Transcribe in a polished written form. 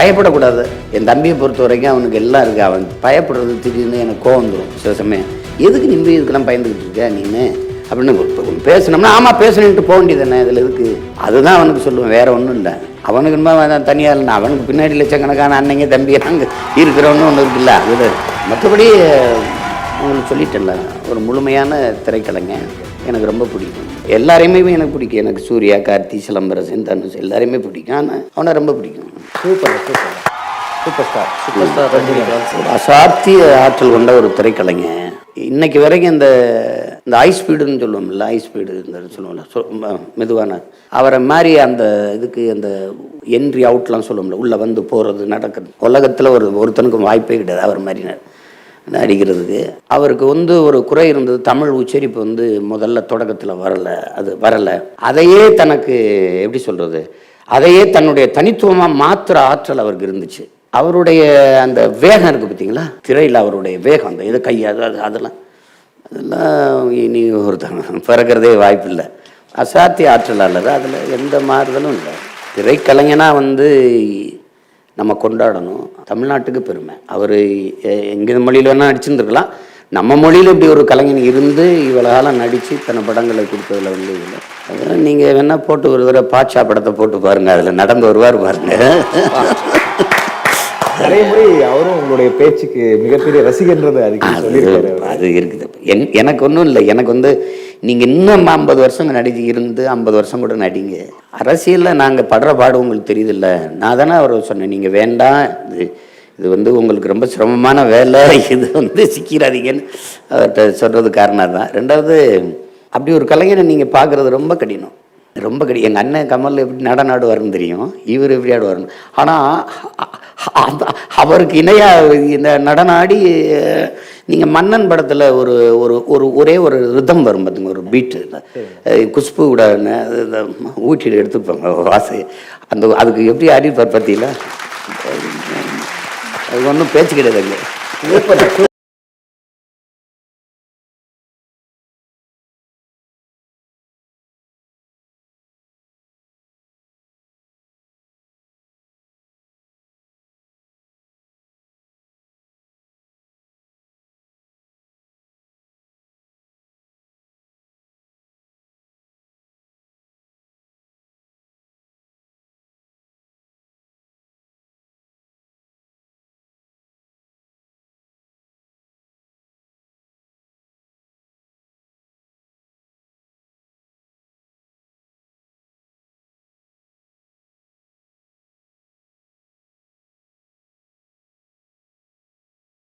பயப்படக்கூடாது. என் தம்பியை பொறுத்த வரைக்கும் அவனுக்கு எல்லாம் இருக்குது. அவன் பயப்படுறது திடீர்னு எனக்கு கோவம் வந்துடும் சில சமயம். எதுக்கு நீ இதுக்கெல்லாம் பயந்துக்கிட்டு இருக்க நீனு அப்படின்னு பேசணும்னா ஆமாம் பேசணுன்ட்டு போக வேண்டியது தானே, இதில் இருக்கு. அதுதான் அவனுக்கு சொல்லுவேன், வேறு ஒன்றும் இல்லை. அவனுக்கு தனியாக இல்லைன்னா அவனுக்கு பின்னாடி லட்சக்கணக்கான அன்னைங்க தம்பி நாங்கள் இருக்கிறவன்னு ஒன்று இருக்குல்ல. அது மற்றபடி உங்களுக்கு சொல்லிட்டேன்ல, ஒரு முழுமையான திரைக்கலைஞன் எனக்கு ரொம்ப பிடிக்கும். எல்லாரையுமே எனக்கு பிடிக்கும். எனக்கு சூர்யா, கார்த்தி, சிலம்பரசன், தனுஷ் எல்லாரையுமே பிடிக்கும். ஆனால் அவனை ரொம்ப பிடிக்கும். Super super super star Rajinikanth அசாத்திய ஆற்றல் கொண்ட ஒரு திரைக்கலைஞன். இன்னைக்கு வரைக்கும் இந்த ஹை ஸ்பீடுன்னு சொல்லுவோம்ல, ஹை ஸ்பீடு இந்த சொல்லுவோம்ல மெதுவான, அவரை மாதிரி அந்த இதுக்கு அந்த என்ட்ரி அவுட்லாம் சொல்லுவோம்ல, உள்ளே வந்து போகிறது நடக்கிறது உலகத்தில் ஒருத்தனுக்கும் வாய்ப்பே கிடையாது அவர் மாதிரி நடிக்கிறதுக்கு. அவருக்கு ஒரு குறை இருந்தது, தமிழ் உச்சரிப்பு முதல்ல தொடக்கத்தில் வரலை. அதையே தனக்கு எப்படி சொல்கிறது, அதையே தன்னுடைய தனித்துவமாக மாற்றுற ஆற்றல் அவருக்கு இருந்துச்சு. அவருடைய அந்த வேகம் இருக்குது பார்த்தீங்களா, திரையில் அவருடைய வேகம், அந்த இது கை அதெல்லாம் இனி ஒருத்தங்க பிறக்கிறதே வாய்ப்பு இல்லை. அசாத்திய ஆற்றலாளர், அதில் எந்த மாறுதலும் இல்லை. திரைக்கலைஞனாக நம்ம கொண்டாடணும். தமிழ்நாட்டுக்கு பெருமை. அவர் எங்கே மொழியில் வேணால் நடிச்சுருந்துருக்கலாம். நம்ம மொழியில் இப்படி ஒரு கலைஞன் இருந்து இவ்வளோ காலம் நடித்து இத்தனை படங்களை கொடுத்ததில் இல்லை. அதெல்லாம் நீங்கள் வேணால் போட்டு ஒரு தடவை பாட்சா படத்தை போட்டு பாருங்கள், அதில் நடந்து வருவார் பாருங்கள். நிறைய முறை அவரும் உங்களுடைய பேச்சுக்கு மிகப்பெரிய ரசிகன்றது அது இருக்குது. எனக்கு ஒன்றும் இல்லை. எனக்கு நீங்கள் இன்னும் 50 வருஷம் நடிச்சு இருந்து 50 வருஷம் கூட நடிங்க. அரசியலில் நாங்கள் படுற பாடு உங்களுக்கு தெரியுதில்ல. நான் தானே அவர் சொன்னேன், நீங்கள் வேண்டாம், இது உங்களுக்கு ரொம்ப சிரமமான வேலை, இது சிக்கிறாதீங்கன்னு அவர்கிட்ட சொல்கிறது காரணம் தான். ரெண்டாவது, அப்படி ஒரு கலைஞரை நீங்கள் பார்க்குறது ரொம்ப கடினம். எங்கள் அண்ணன் கமல் எப்படி நடனம் ஆடுவார்னு தெரியும், இவர் எப்படி ஆடுவார்னு. ஆனால் அவருக்கு இணையாக இந்த நடனம் ஆடி நீங்கள் மன்னன் படத்தில் ஒரே ஒரு ரிதம் வரும் பார்த்துங்க, ஒரு பீட்டு, குஷ்பு கூட ஊட்டியில் எடுத்துப்பாங்க வாசை, அதுக்கு எப்படி ஆடிப்பார் பார்த்தீங்களா, அது ஒன்றும் பேச்சு கிடையாது.